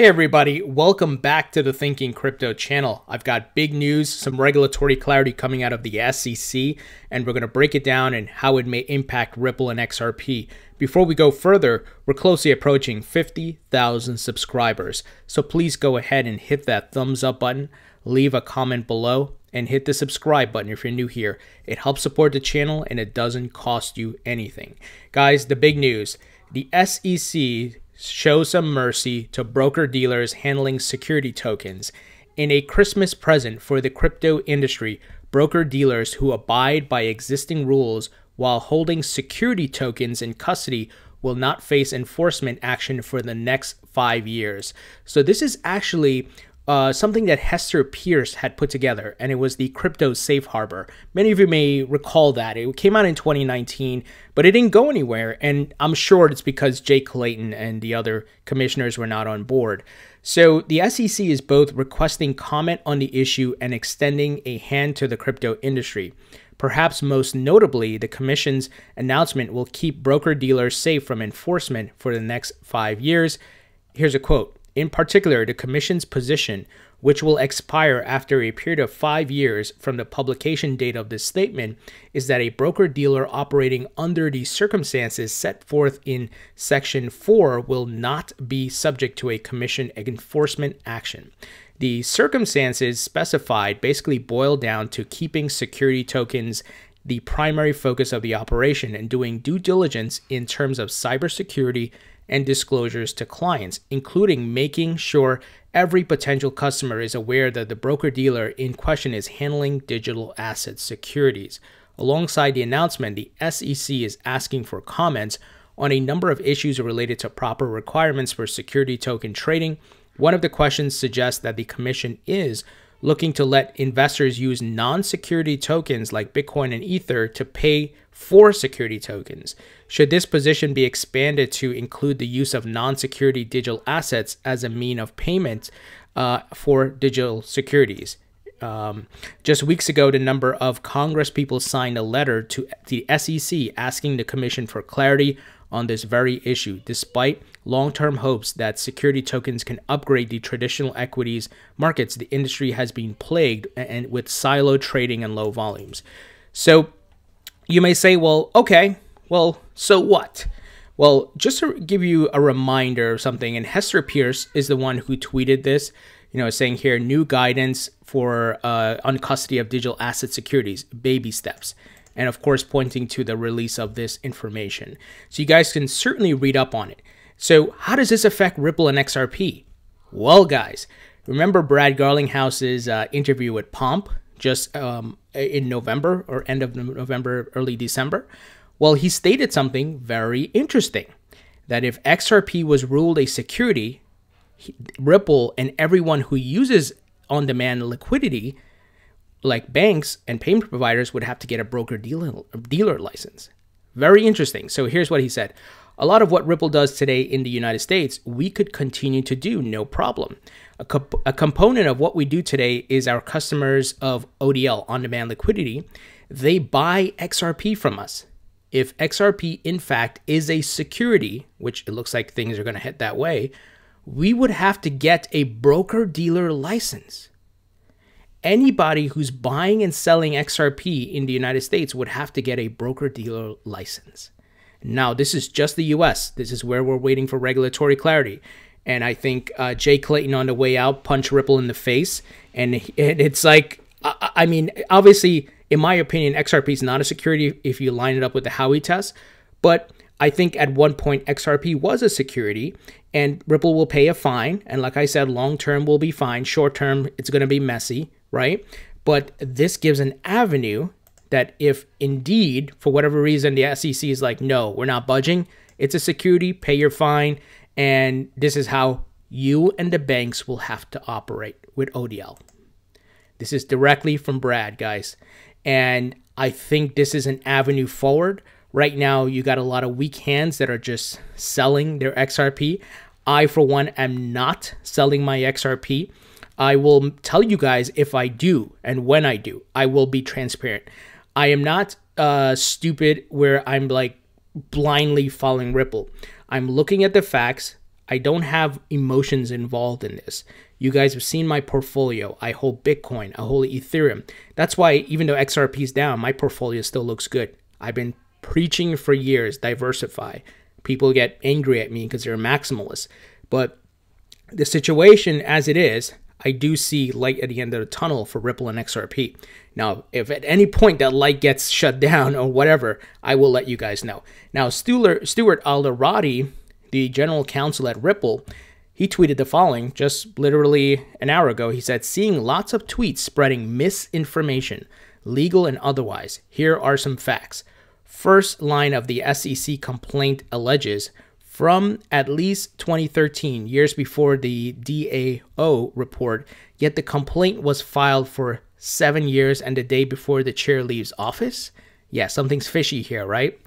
Hey everybody, welcome back to the Thinking Crypto channel. I've got big news, some regulatory clarity coming out of the SEC, and we're going to break it down and how it may impact Ripple and XRP. Before we go further, we're closely approaching 50,000 subscribers, so please go ahead and hit that thumbs up button, leave a comment below, and hit the subscribe button if you're new here. It helps support the channel and it doesn't cost you anything. Guys, the big news, the SEC show some mercy to broker-dealers handling security tokens. In a Christmas present for the crypto industry, broker-dealers who abide by existing rules while holding security tokens in custody will not face enforcement action for the next 5 years. So this is actually something that Hester Peirce had put together, and it was the crypto safe harbor. Many of you may recall that. It came out in 2019, but it didn't go anywhere, and I'm sure it's because Jay Clayton and the other commissioners were not on board. So the SEC is both requesting comment on the issue and extending a hand to the crypto industry. Perhaps most notably, the commission's announcement will keep broker-dealers safe from enforcement for the next 5 years. Here's a quote. In particular, the Commission's position, which will expire after a period of 5 years from the publication date of this statement, is that a broker-dealer operating under the circumstances set forth in Section 4 will not be subject to a Commission enforcement action. The circumstances specified basically boil down to keeping security tokens the primary focus of the operation and doing due diligence in terms of cybersecurity and disclosures to clients, including making sure every potential customer is aware that the broker-dealer in question is handling digital asset securities. Alongside the announcement, the SEC is asking for comments on a number of issues related to proper requirements for security token trading. One of the questions suggests that the Commission is looking to let investors use non-security tokens like Bitcoin and Ether to pay for security tokens. Should this position be expanded to include the use of non-security digital assets as a mean of payment for digital securities? Just weeks ago, the number of Congress people signed a letter to the SEC asking the Commission for clarity on this very issue, despite long-term hopes that security tokens can upgrade the traditional equities markets. The industry has been plagued and with silo trading and low volumes. So you may say, well, okay, well, so what? Well, just to give you a reminder of something, and Hester Peirce is the one who tweeted this, saying here, new guidance for on custody of digital asset securities, baby steps. And of course, pointing to the release of this information. So you guys can certainly read up on it. So how does this affect Ripple and XRP? Well, guys, remember Brad Garlinghouse's interview with Pomp just in November or end of November, early December? Well, he stated something very interesting, that if XRP was ruled a security, Ripple and everyone who uses on-demand liquidity like banks and payment providers would have to get a broker-dealer license. Very interesting. So here's what he said. A lot of what Ripple does today in the United States, we could continue to do, no problem. A component of what we do today is our customers of ODL, on-demand liquidity, they buy XRP from us. If XRP, in fact, is a security, which it looks like things are going to head that way, we would have to get a broker-dealer license. Anybody who's buying and selling XRP in the United States would have to get a broker-dealer license. Now, this is just the US. This is where we're waiting for regulatory clarity. And I think Jay Clayton on the way out punched Ripple in the face. And it's like, I mean, obviously, in my opinion, XRP is not a security if you line it up with the Howey test. But I think at one point XRP was a security and Ripple will pay a fine. And like I said, long-term will be fine. Short-term, it's going to be messy, right? But this gives an avenue that if indeed, for whatever reason, the SEC is like, no, we're not budging, it's a security, pay your fine, and this is how you and the banks will have to operate with ODL. This is directly from Brad, guys. And I think this is an avenue forward. Right now, you got a lot of weak hands that are just selling their XRP. I, for one, am not selling my XRP. I will tell you guys if I do and when I do. I will be transparent. I am not stupid where I'm like blindly following Ripple. I'm looking at the facts. I don't have emotions involved in this. You guys have seen my portfolio. I hold Bitcoin, I hold Ethereum. That's why even though XRP is down, my portfolio still looks good. I've been preaching for years, diversify. People get angry at me because they're maximalists. But the situation as it is, I do see light at the end of the tunnel for Ripple and XRP. Now, if at any point that light gets shut down or whatever, I will let you guys know. Now, Stuart Alderati, the general counsel at Ripple, he tweeted the following just literally an hour ago. He said, seeing lots of tweets spreading misinformation, legal and otherwise. Here are some facts. First line of the SEC complaint alleges from at least 2013, years before the DAO report, yet the complaint was filed for 7 years and the day before the chair leaves office. Yeah, something's fishy here, right?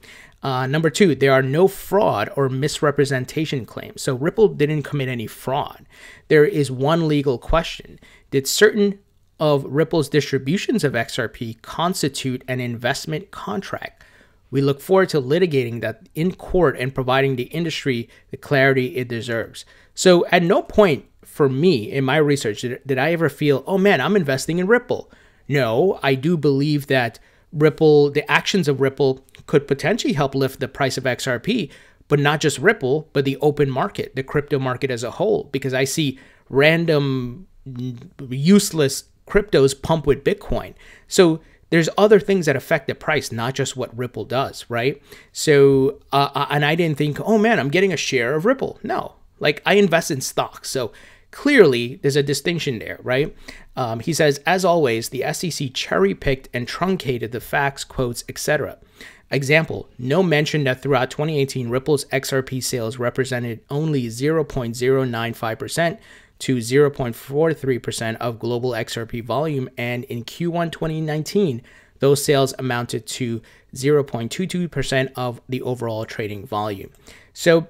Number two, there are no fraud or misrepresentation claims. So Ripple didn't commit any fraud. There is one legal question. Did certain of Ripple's distributions of XRP constitute an investment contract? We look forward to litigating that in court and providing the industry the clarity it deserves. So at no point for me in my research did I ever feel, oh man, I'm investing in Ripple. No, I do believe that Ripple, the actions of Ripple could potentially help lift the price of XRP, but not just Ripple, but the open market, the crypto market as a whole, because I see random useless cryptos pump with Bitcoin. So there's other things that affect the price, not just what Ripple does, right? So, and I didn't think, oh man, I'm getting a share of Ripple. No, like I invest in stocks. So clearly there's a distinction there, right? He says, as always, the SEC cherry-picked and truncated the facts, quotes, etc. Example, no mention that throughout 2018, Ripple's XRP sales represented only 0.095% to 0.43% of global XRP volume, and in Q1 2019, those sales amounted to 0.22% of the overall trading volume. So,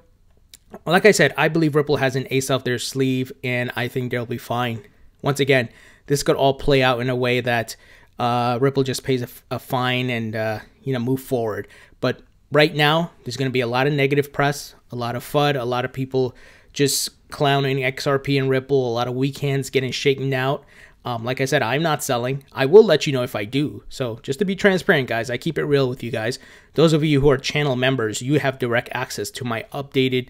like I said, I believe Ripple has an ace up their sleeve, and I think they'll be fine. Once again, this could all play out in a way that Ripple just pays a fine and move forward. But right now, there's going to be a lot of negative press, a lot of FUD, a lot of people just clowning XRP and Ripple, a lot of weak hands getting shaken out. Like I said, I'm not selling. I will let you know if I do. So just to be transparent, guys, I keep it real with you guys. Those of you who are channel members, you have direct access to my updated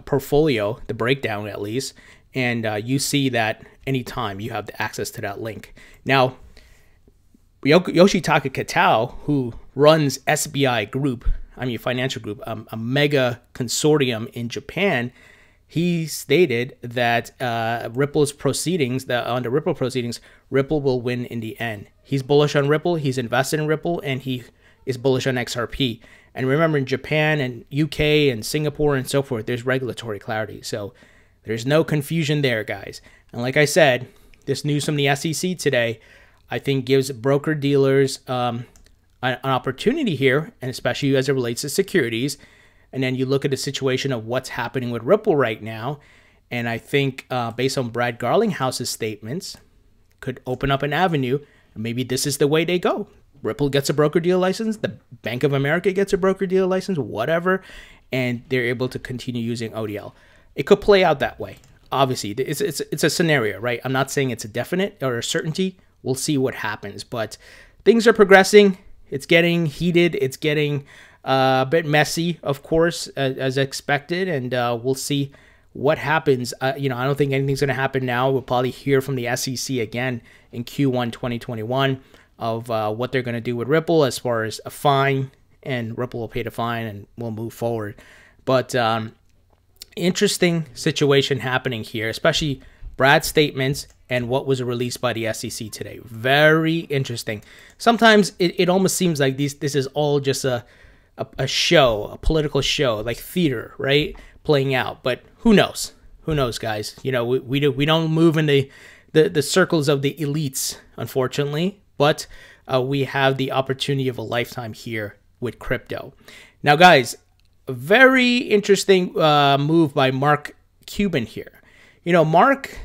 portfolio, the breakdown at least, and you see that anytime you have the access to that link. Now, Yoshitaka Kitao, who runs SBI Group, financial group, a mega consortium in Japan, he stated that Ripple's proceedings, on the Ripple proceedings, Ripple will win in the end. He's bullish on Ripple, he's invested in Ripple, and he is bullish on XRP. And remember, in Japan and UK and Singapore and so forth, there's regulatory clarity. So there's no confusion there, guys. And like I said, this news from the SEC today, I think gives broker-dealers an opportunity here, and especially as it relates to securities. And then you look at the situation of what's happening with Ripple right now, and I think based on Brad Garlinghouse's statements, could open up an avenue. Maybe this is the way they go. Ripple gets a broker-dealer license, the Bank of America gets a broker-dealer license, whatever, and they're able to continue using ODL. It could play out that way. Obviously, it's a scenario, right? I'm not saying it's a definite or a certainty. We'll see what happens, but things are progressing. It's getting heated. It's getting a bit messy, of course, as expected, and we'll see what happens. I don't think anything's going to happen now. We'll probably hear from the SEC again in Q1 2021 of what they're going to do with Ripple as far as a fine, and Ripple will pay the fine and we'll move forward. But interesting situation happening here, especially Brad's statements and what was released by the SEC today. Very interesting. Sometimes it almost seems like this is all just a show, a political show, like theater, right? Playing out. But who knows? Who knows, guys? We don't move in the circles of the elites, unfortunately. But we have the opportunity of a lifetime here with crypto. Now, guys, a very interesting move by Mark Cuban here. Mark,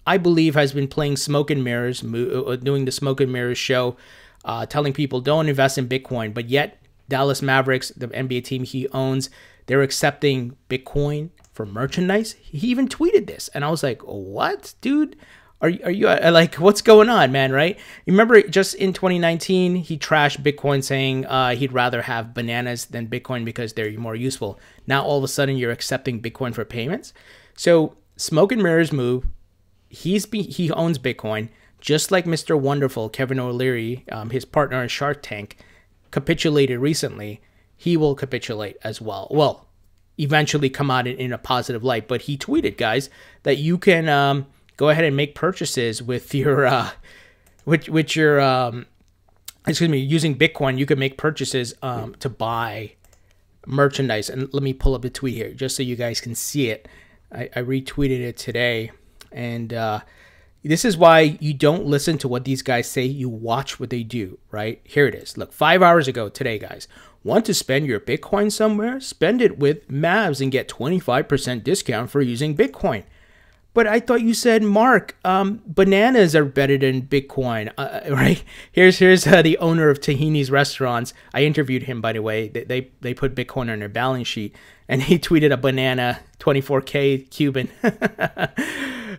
I believe, has been playing smoke and mirrors, doing the smoke and mirrors show, telling people don't invest in Bitcoin. But yet, Dallas Mavericks, the NBA team he owns, they're accepting Bitcoin for merchandise. He even tweeted this, and I was like, what, dude? Are you like, what's going on, man, right? You remember just in 2019, he trashed Bitcoin saying he'd rather have bananas than Bitcoin because they're more useful. Now, all of a sudden, you're accepting Bitcoin for payments. So, smoke and mirrors move. He owns Bitcoin, just like Mr. Wonderful, Kevin O'Leary, his partner in Shark Tank, capitulated recently. He will capitulate as well. Well, eventually come out in a positive light. But he tweeted, guys, that you can... go ahead and make purchases with your, using Bitcoin. You can make purchases to buy merchandise. And let me pull up the tweet here just so you guys can see it. I retweeted it today. And this is why you don't listen to what these guys say. You watch what they do, right? Here it is. Look, 5 hours ago today, guys. Want to spend your Bitcoin somewhere? Spend it with Mavs and get 25% discount for using Bitcoin. But I thought you said, Mark, bananas are better than Bitcoin, right? Here's the owner of Tahini's Restaurants. I interviewed him, by the way. They put Bitcoin on their balance sheet, and he tweeted a banana, 24K Cuban.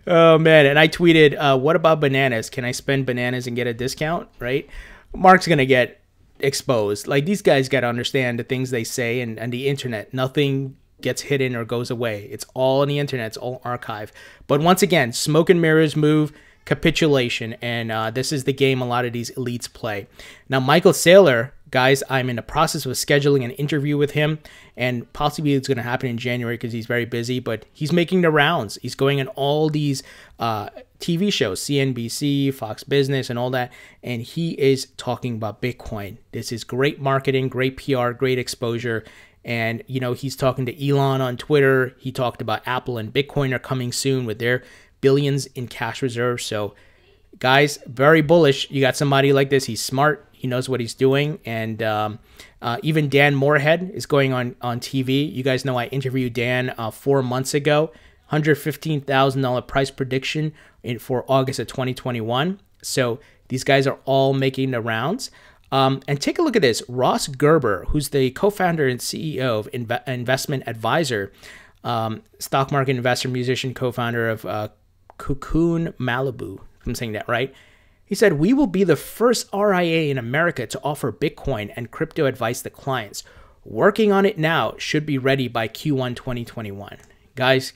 Oh, man. And I tweeted, what about bananas? Can I spend bananas and get a discount, right? Mark's going to get exposed. Like, these guys got to understand the things they say and the internet. Nothing gets hidden or goes away. It's all on the internet. It's all archived. But once again, smoke and mirrors move, capitulation, and this is the game a lot of these elites play. Now, Michael Saylor, guys, I'm in the process of scheduling an interview with him, and possibly it's going to happen in January because he's very busy, but he's making the rounds. He's going on all these TV shows, CNBC, Fox Business, and all that, and he is talking about Bitcoin. This is great marketing, great PR, great exposure. And, you know, he's talking to Elon on Twitter. He talked about Apple and Bitcoin are coming soon with their billions in cash reserves. So, guys, very bullish. You got somebody like this. He's smart. He knows what he's doing. And even Dan Moorhead is going on TV. You guys know I interviewed Dan 4 months ago. $115,000 price prediction for August of 2021. So these guys are all making the rounds. And take a look at this. Ross Gerber, who's the co-founder and CEO of Investment Advisor, stock market investor, musician, co-founder of Cocoon Malibu. I'm saying that right. He said, we will be the first RIA in America to offer Bitcoin and crypto advice to clients. Working on it now, should be ready by Q1 2021. Guys,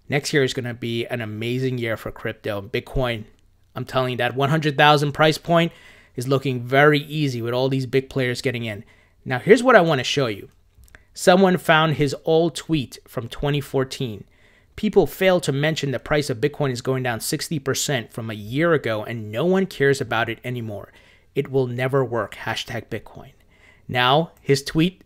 next year is going to be an amazing year for crypto. Bitcoin, I'm telling you, that 100,000 price point is looking very easy with all these big players getting in. Now, here's what I want to show you. Someone found his old tweet from 2014. People fail to mention the price of Bitcoin is going down 60% from a year ago, and no one cares about it anymore. It will never work. #Bitcoin. Now, his tweet,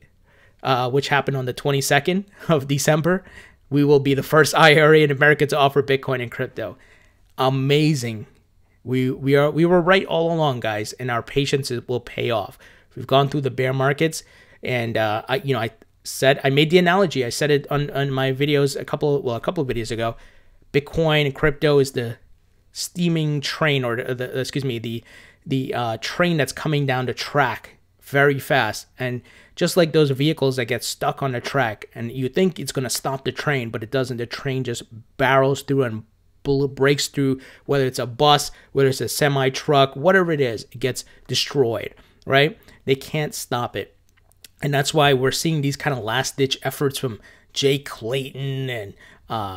which happened on the 22nd of December, we will be the first IRA in America to offer Bitcoin and crypto. Amazing. We were right all along, guys, and our patience will pay off. We've gone through the bear markets, and I made the analogy. I said it on my videos a couple of videos ago. Bitcoin and crypto is the steaming train, or the train that's coming down the track very fast. And just like those vehicles that get stuck on the track, and you think it's going to stop the train, but it doesn't. The train just barrels through and breaks through, whether it's a bus, whether it's a semi-truck, whatever it is, it gets destroyed, right? They can't stop it. And that's why we're seeing these kind of last-ditch efforts from Jay Clayton and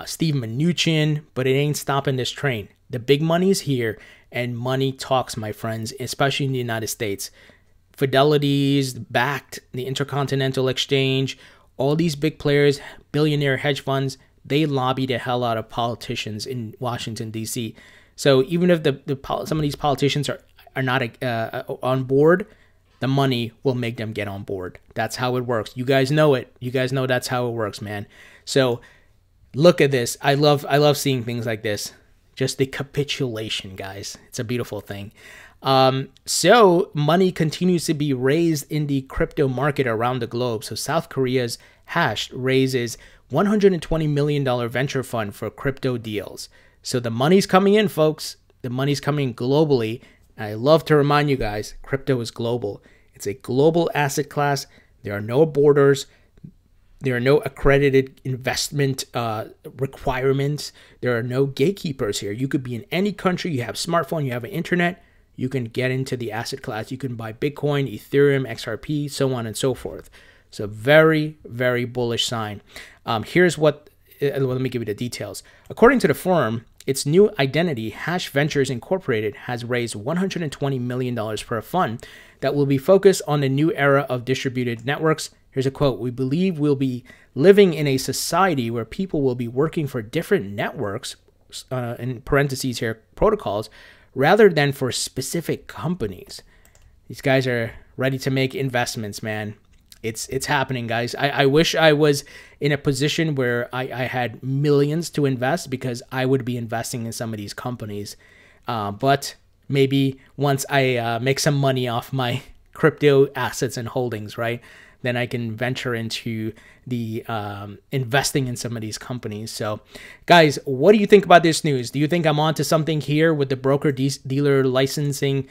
Steve Mnuchin, but it ain't stopping this train. The big money's here, and money talks, my friends, especially in the United States. Fidelity's backed, the Intercontinental Exchange, all these big players, billionaire hedge funds, they lobby the hell out of politicians in Washington, D.C. So even if some of these politicians are not on board, the money will make them get on board. That's how it works. You guys know it. You guys know that's how it works, man. So look at this. I love seeing things like this. Just the capitulation, guys. It's a beautiful thing. So money continues to be raised in the crypto market around the globe. So South Korea's Hash raises $120 million venture fund for crypto deals. So the money's coming in, folks. The money's coming globally. I love to remind you guys, crypto is global. It's a global asset class. There are no borders. There are no accredited investment requirements. There are no gatekeepers here. You could be in any country. You have a smartphone, you have an internet. You can get into the asset class. You can buy Bitcoin, Ethereum, XRP, so on and so forth. So very, very bullish sign. Here's what, let me give you the details. According to the firm, its new identity, Hash Ventures Incorporated, has raised $120 million for a fund that will be focused on the new era of distributed networks. Here's a quote: "We believe we'll be living in a society where people will be working for different networks," in parentheses here, protocols, rather than for specific companies. These guys are ready to make investments, man. It's happening, guys. I wish I was in a position where I had millions to invest, because I would be investing in some of these companies. But maybe once I make some money off my crypto assets and holdings, right, then I can venture into the investing in some of these companies. So, guys, what do you think about this news? Do you think I'm onto something here with the broker-dealer licensing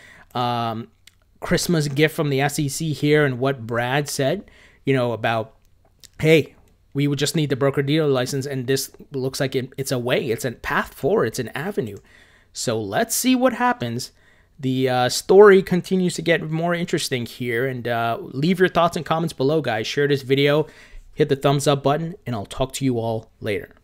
Christmas gift from the SEC here, and what Brad said, about, hey, we would just need the broker-dealer license, and this looks like it's a way, it's a path forward, it's an avenue. So let's see what happens. The story continues to get more interesting here, and leave your thoughts and comments below, guys. Share this video, hit the thumbs up button, and I'll talk to you all later.